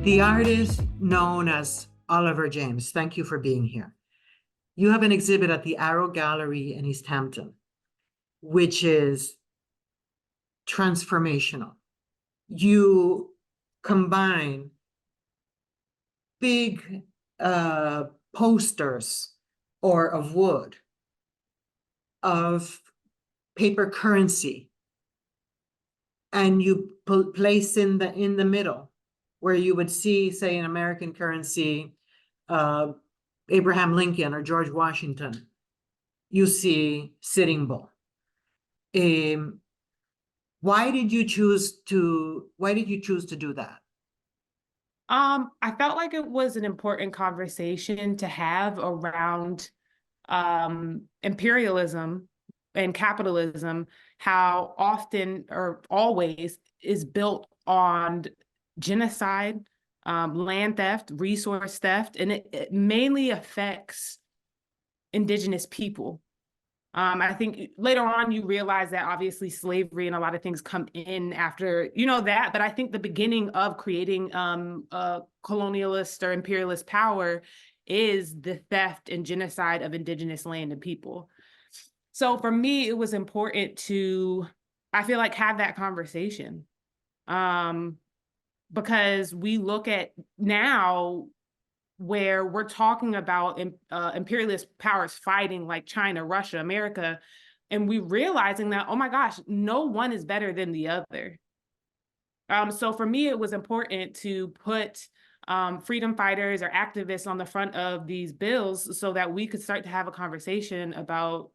The artist known as Oliver James, thank you for being here. You have an exhibit at the Arrow Gallery in East Hampton, which is transformational. You combine big posters or of wood, of paper currency, and you place in the middle where you would see, say, in American currency, Abraham Lincoln or George Washington. You see Sitting Bull. Why did you choose to do that? I felt like it was an important conversation to have around imperialism and capitalism, how often or always is built on genocide, land theft, resource theft, and it mainly affects indigenous people. I think later on you realize that obviously slavery and a lot of things come in after, that, but I think the beginning of creating a colonialist or imperialist power is the theft and genocide of indigenous land and people. So for me, it was important to, I feel like, have that conversation. Because we look at now where we're talking about imperialist powers fighting like China, Russia, America, and we realizing that, oh my gosh, no one is better than the other. So for me, it was important to put freedom fighters or activists on the front of these bills so that we could start to have a conversation about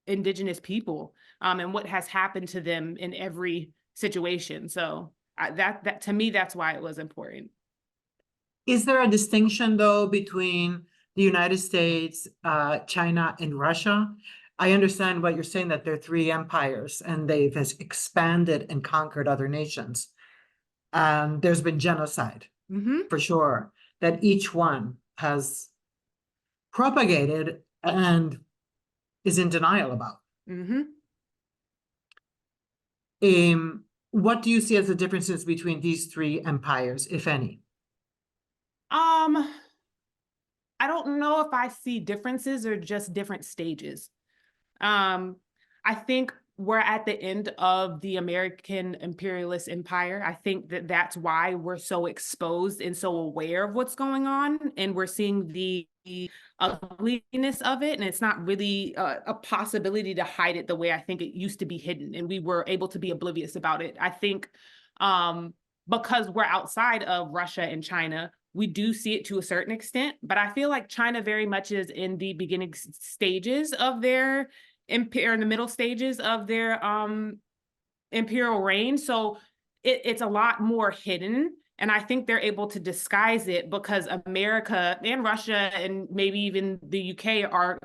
indigenous people and what has happened to them in every situation. So that to me, that's why it was important. Is there a distinction, though, between the United States, China, and Russia? I understand what you're saying, that they're three empires and they've expanded and conquered other nations. There's been genocide, for sure, that each one has propagated and is in denial about. What do you see as the differences between these three empires, if any? I don't know if I see differences or just different stages. I think we're at the end of the American imperialist empire. I think that that's why we're so exposed and so aware of what's going on, and we're seeing the ugliness of it, and it's not really a possibility to hide it the way I think it used to be hidden, and we were able to be oblivious about it. I think because we're outside of Russia and China, we do see it to a certain extent, but I feel like China very much is in the beginning stages of their in the middle stages of their imperial reign. So it's a lot more hidden. And I think they're able to disguise it because America and Russia and maybe even the UK are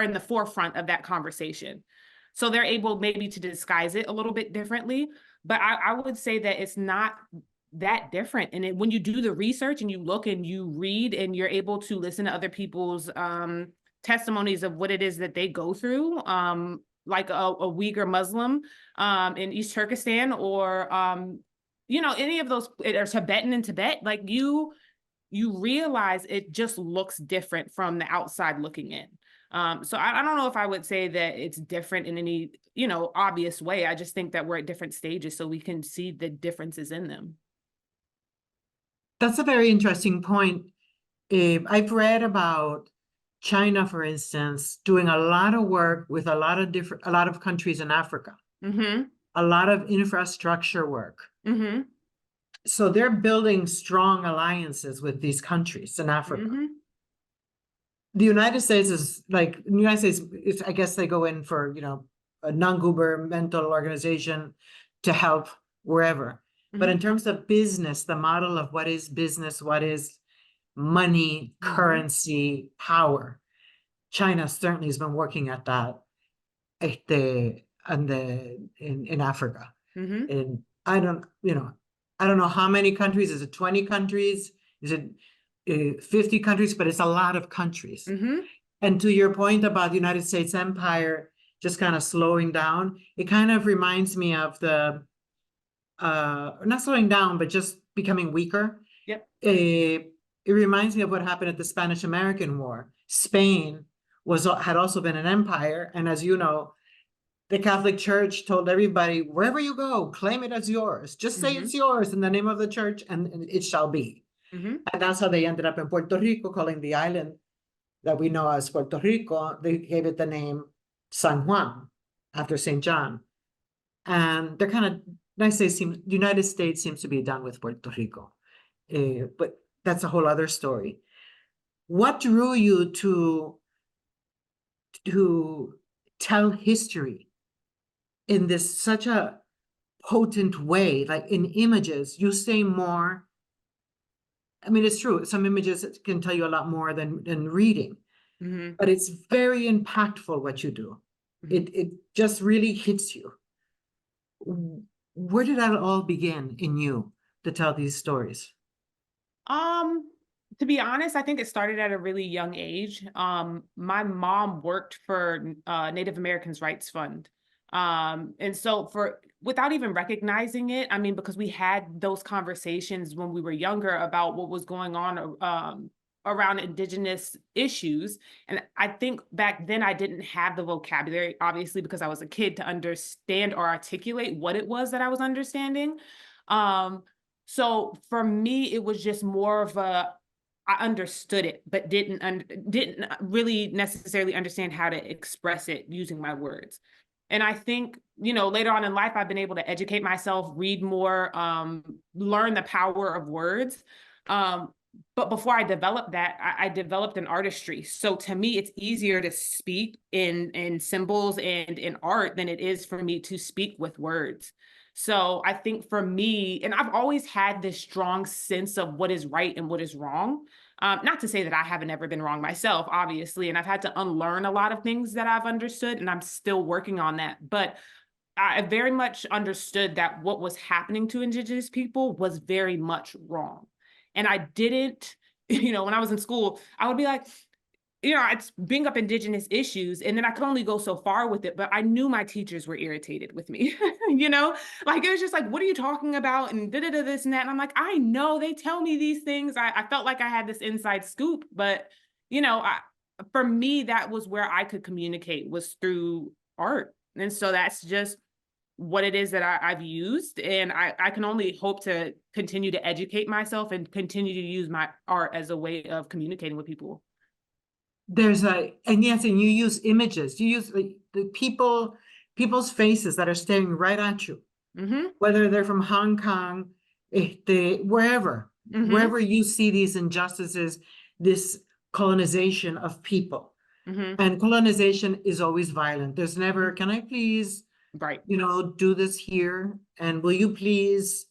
in the forefront of that conversation. So they're able maybe to disguise it a little bit differently. But I would say that it's not that different. And when you do the research and you look and you read and you're able to listen to other people's testimonies of what it is that they go through, like a Uyghur Muslim in East Turkestan, or any of those, or Tibetan in Tibet, like you realize it just looks different from the outside looking in. So I don't know if I would say that it's different in any obvious way. I just think that we're at different stages so we can see the differences in them. That's a very interesting point. I've read about China, for instance, doing a lot of work with a lot of countries in Africa, a lot of infrastructure work. So they're building strong alliances with these countries in Africa. The United States is I guess they go in for, a non-governmental organization to help wherever. But in terms of business, the model of what is business, what is money, currency, power, China certainly has been working at that in Africa. And I don't know how many countries. Is it 20 countries? Is it 50 countries? But it's a lot of countries. And to your point about the United States empire just kind of slowing down, it kind of reminds me of the not slowing down, but just becoming weaker. Yep. It reminds me of what happened at the Spanish-American War. Spain had also been an empire, and as you know, the Catholic Church told everybody, wherever you go, claim it as yours. Just say it's yours in the name of the church, and it shall be. And that's how they ended up in Puerto Rico, calling the island that we know as Puerto Rico. They gave it the name San Juan, after St. John. And they're kind of nice. The United States seems to be done with Puerto Rico. But that's a whole other story. What drew you to tell history in this such a potent way, like in images? You say more. I mean, it's true. Some images can tell you a lot more than reading, but it's very impactful what you do. It just really hits you. Where did that all begin in you to tell these stories? To be honest, I think it started at a really young age. My mom worked for Native Americans Rights Fund. And so without even recognizing it, I mean, because we had those conversations when we were younger about what was going on around indigenous issues. And I think back then I didn't have the vocabulary, obviously, because I was a kid, to understand or articulate what it was that I was understanding. So for me, it was just more of I understood it, but didn't really necessarily understand how to express it using my words. And I think, later on in life, I've been able to educate myself, read more, learn the power of words. But before I developed that, I developed an artistry. So to me, it's easier to speak in symbols and in art than it is for me to speak with words. So I think for me, and I've always had this strong sense of what is right and what is wrong. Not to say that I haven't ever been wrong myself, obviously, and I've had to unlearn a lot of things that I've understood, and I'm still working on that. But I very much understood that what was happening to Indigenous people was very much wrong. And I didn't, when I was in school, I would be like, it's bring up Indigenous issues, and then I could only go so far with it, but I knew my teachers were irritated with me, like, it was just like, what are you talking about? And this and that. And I'm like, I know they tell me these things. I felt like I had this inside scoop, but, for me, that was where I could communicate, was through art. And so that's just what it is that I've used. And I can only hope to continue to educate myself and continue to use my art as a way of communicating with people. And yes, and you use images. You use the people's faces that are staring right at you, whether they're from Hong Kong, wherever you see these injustices, this colonization of people. And colonization is always violent. There's never, can I please, do this here? And will you please,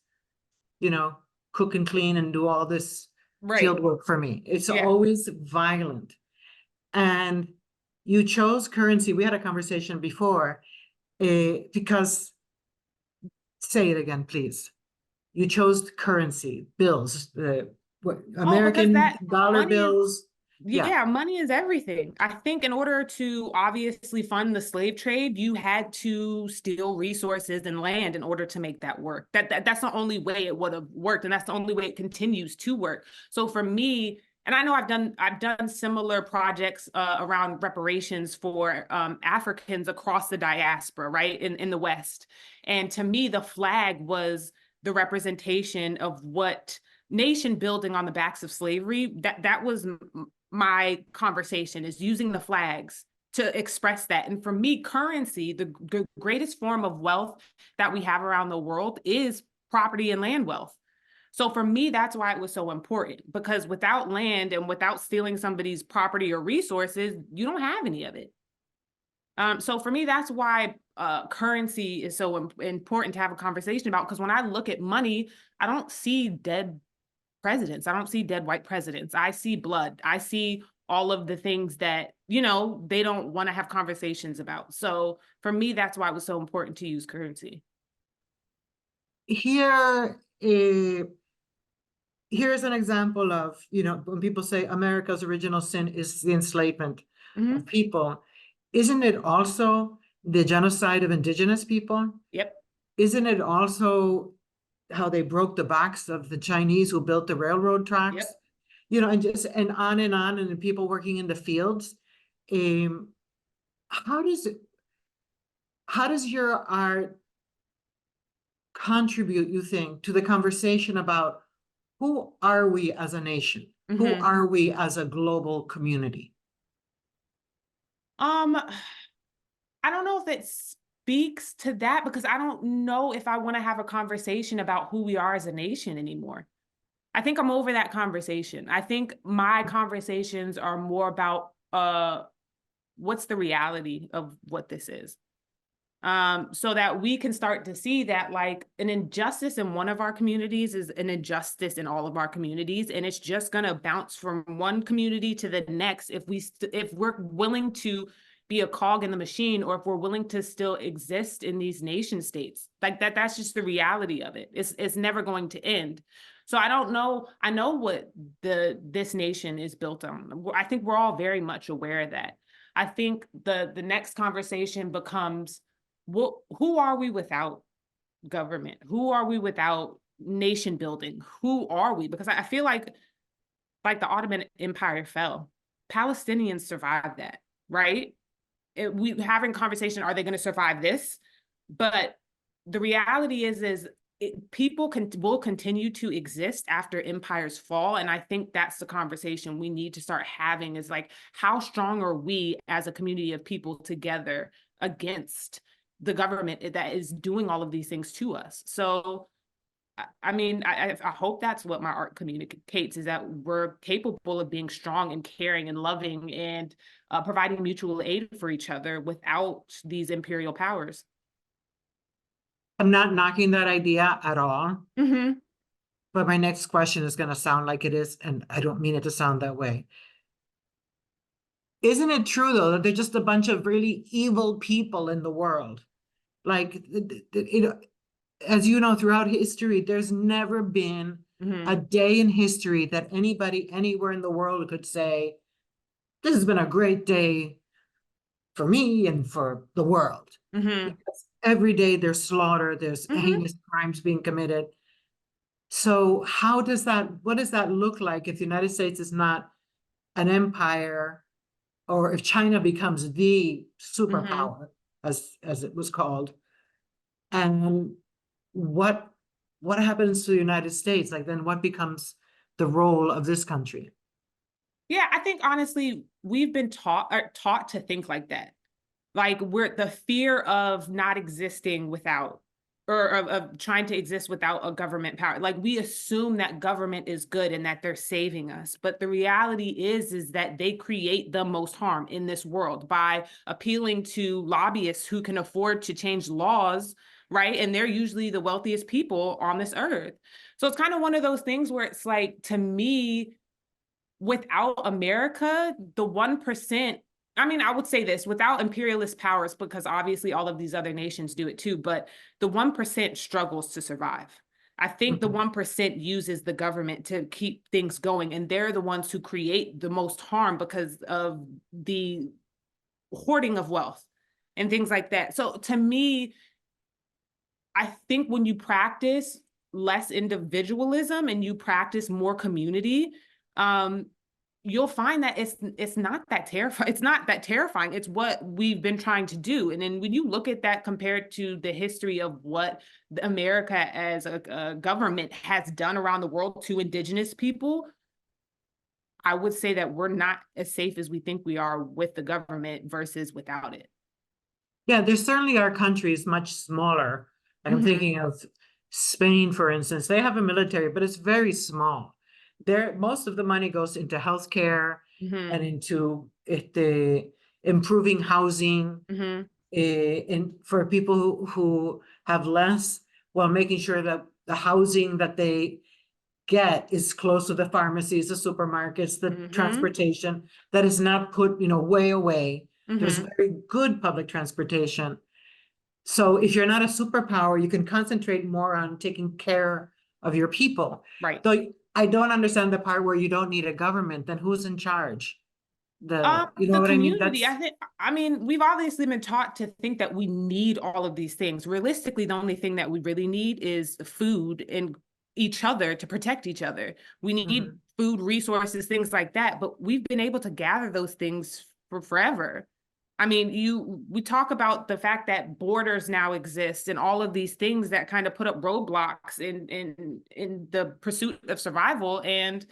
cook and clean and do all this field work for me? It's always violent. And you chose currency. We had a conversation before, because, say it again, please. You chose currency, bills, American dollar bills. Money is everything. I think in order to obviously fund the slave trade, you had to steal resources and land in order to make that work. That's the only way it would have worked, and that's the only way it continues to work. So for me, and I know I've done similar projects around reparations for Africans across the diaspora, right, in the West. And to me, the flag was the representation of what nation building on the backs of slavery. That was my conversation, is using the flags to express that. And for me, currency, the greatest form of wealth that we have around the world, is property and land wealth. So for me, that's why it was so important, because without land and without stealing somebody's property or resources, you don't have any of it. So for me, that's why currency is so important to have a conversation about, because when I look at money, I don't see dead presidents. I don't see dead white presidents. I see blood. I see all of the things that, they don't want to have conversations about. So for me, that's why it was so important to use currency. Here's an example of, when people say America's original sin is the enslavement of people, isn't it also the genocide of indigenous people? Yep. Isn't it also how they broke the backs of the Chinese who built the railroad tracks. Yep. You know, and on, and the people working in the fields. How does your art contribute, you think, to the conversation about who are we as a nation? Who are we as a global community? I don't know if it speaks to that, because I don't know if I want to have a conversation about who we are as a nation anymore. I think I'm over that conversation. I think my conversations are more about what's the reality of what this is. So that we can start to see that, like, an injustice in one of our communities is an injustice in all of our communities, and it's just going to bounce from one community to the next if we're willing to be a cog in the machine, or if we're willing to still exist in these nation states. Like that's just the reality of it. It's never going to end. So I don't know. I know what this nation is built on. I think we're all very much aware of that. I think the next conversation becomes, who are we without government? Who are we without nation building? Who are we? Because I feel like the Ottoman Empire fell. Palestinians survived that, right? We having conversation, are they going to survive this? But the reality is people will continue to exist after empires fall. And I think that's the conversation we need to start having, is like, how strong are we as a community of people together against the government that is doing all of these things to us? So, I mean, I hope that's what my art communicates, is that we're capable of being strong and caring and loving and providing mutual aid for each other without these imperial powers. I'm not knocking that idea at all. Mm-hmm. But my next question is going to sound like it is, and I don't mean it to sound that way. Isn't it true, though, that they're just a bunch of really evil people in the world? Like, as you know, throughout history, there's never been a day in history that anybody anywhere in the world could say, this has been a great day for me and for the world. Because every day there's slaughter, there's heinous crimes being committed. So what does that look like if the United States is not an empire, or if China becomes the superpower, as it was called? And what happens to the United States? Like, then what becomes the role of this country? Yeah, I think honestly, we've been taught to think like that. Like, we're the fear of not existing without, or of trying to exist without a government power. Like, we assume that government is good and that they're saving us. But the reality is that they create the most harm in this world by appealing to lobbyists who can afford to change laws, right? And they're usually the wealthiest people on this earth. So it's kind of one of those things where it's like, to me, without America, the 1%, I mean, I would say this, without imperialist powers, because obviously all of these other nations do it too, but the 1% struggles to survive. I think the 1% uses the government to keep things going, and they're the ones who create the most harm because of the hoarding of wealth and things like that. So to me, I think when you practice less individualism and you practice more community, you'll find that it's not that terrifying. It's not that terrifying. It's what we've been trying to do. And then when you look at that compared to the history of what America as a government has done around the world to indigenous people, I would say that we're not as safe as we think we are with the government versus without it. Yeah, there certainly are countries much smaller. I'm thinking of Spain, for instance. They have a military, but it's very small. Most of the money goes into healthcare and into the improving housing for people who have less, while making sure that the housing that they get is close to the pharmacies, the supermarkets, the transportation that is not put, way away. There's very good public transportation. So if you're not a superpower, you can concentrate more on taking care of your people. Right. Though I don't understand the part where you don't need a government, then who's in charge? you know The what I mean? community, I mean, we've obviously been taught to think that we need all of these things. Realistically, the only thing that we really need is food and each other to protect each other. We need food, resources, things like that, but we've been able to gather those things for forever. I mean, we talk about the fact that borders now exist and all of these things that kind of put up roadblocks in the pursuit of survival. And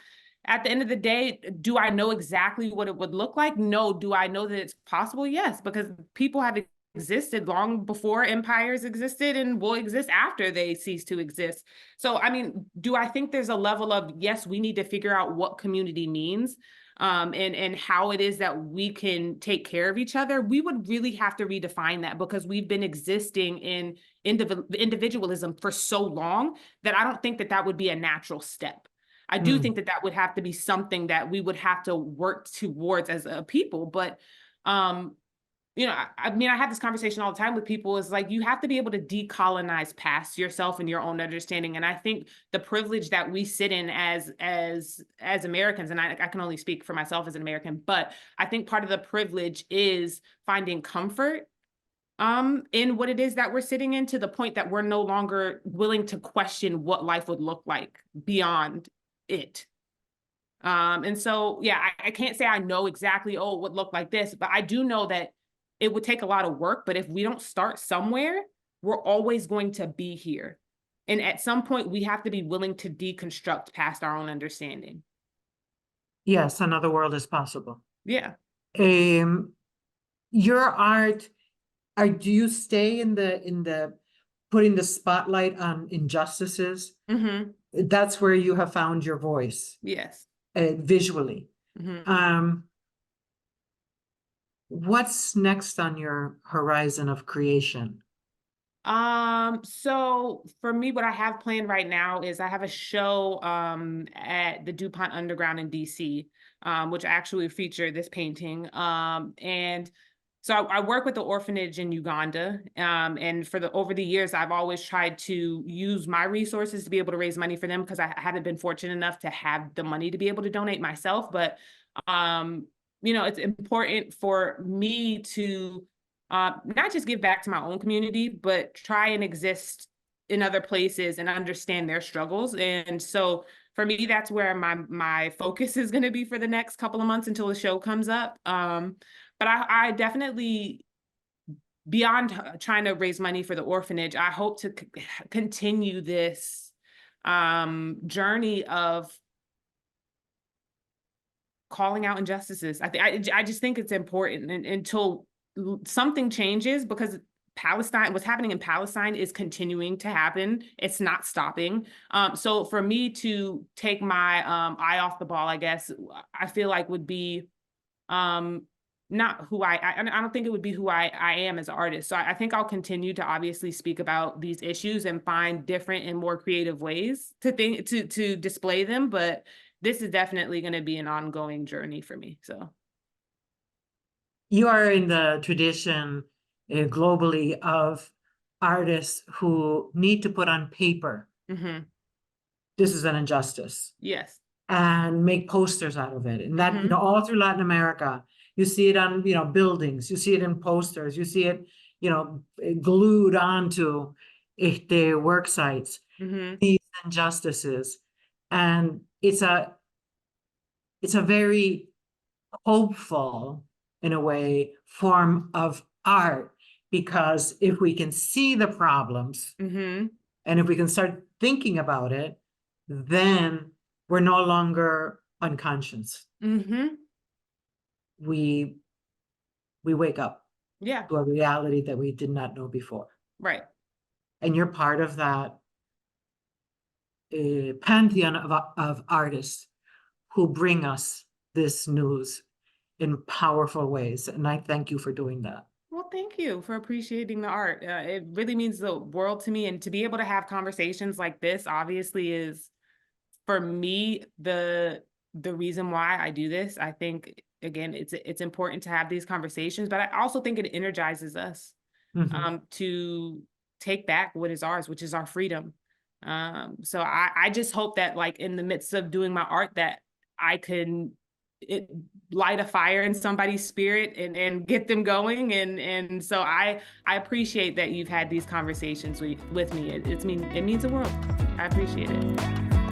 at the end of the day, do I know exactly what it would look like? No. Do I know that it's possible? Yes, because people have existed long before empires existed and will exist after they cease to exist. So, I mean, do I think there's a level of, yes, we need to figure out what community means, and how it is that we can take care of each other? We would really have to redefine that, because we've been existing in individualism for so long that I don't think that that would be a natural step. I do think that that would have to be something that we would have to work towards as a people. But, you know, I mean, I have this conversation all the time with people, is like, you have to be able to decolonize past yourself and your own understanding. And I think the privilege that we sit in as Americans, and I can only speak for myself as an American, but I think part of the privilege is finding comfort in what it is that we're sitting in, to the point that we're no longer willing to question what life would look like beyond it. And so, yeah, I can't say I know exactly, oh, it would look like this, but I do know that it would take a lot of work. But if we don't start somewhere, we're always going to be here. And at some point, we have to be willing to deconstruct past our own understanding. Yes, another world is possible. Yeah. Your art, do you stay in the putting the spotlight on injustices? That's where you have found your voice. Yes. Visually. What's next on your horizon of creation? So for me, what I have planned right now is I have a show at the DuPont Underground in DC, which actually featured this painting. And so I work with the orphanage in Uganda. And over the years, I've always tried to use my resources to be able to raise money for them, because I haven't been fortunate enough to have the money to be able to donate myself. But you know, it's important for me to not just give back to my own community, but try and exist in other places and understand their struggles. And so for me, that's where my focus is going to be for the next couple of months until the show comes up. But I definitely, beyond trying to raise money for the orphanage, I hope to continue this journey of calling out injustices. I just think it's important, and until something changes, because Palestine, what's happening in Palestine is continuing to happen. It's not stopping. So for me to take my eye off the ball, I guess, I feel like would be not who I don't think it would be who I am as an artist. So I think I'll continue to obviously speak about these issues and find different and more creative ways to display them. But this is definitely going to be an ongoing journey for me. So you are in the tradition globally of artists who need to put on paper, this is an injustice. Yes. And make posters out of it. And that, you know, all through Latin America, you see it on, you know, buildings, you see it in posters, you see it, you know, glued onto the work sites, these injustices. And it's a very hopeful, in a way, form of art, because if we can see the problems and if we can start thinking about it, then we're no longer unconscious. We wake up to a reality that we did not know before. Right. And you're part of that pantheon of artists who bring us this news in powerful ways. And I thank you for doing that. Well, thank you for appreciating the art. It really means the world to me. And to be able to have conversations like this, obviously, is, for me, the reason why I do this. I think, again, it's important to have these conversations, but I also think it energizes us to take back what is ours, which is our freedom. So I just hope that, like, in the midst of doing my art, that I can light a fire in somebody's spirit and get them going. And so I appreciate that you've had these conversations with me. It means the world. I appreciate it.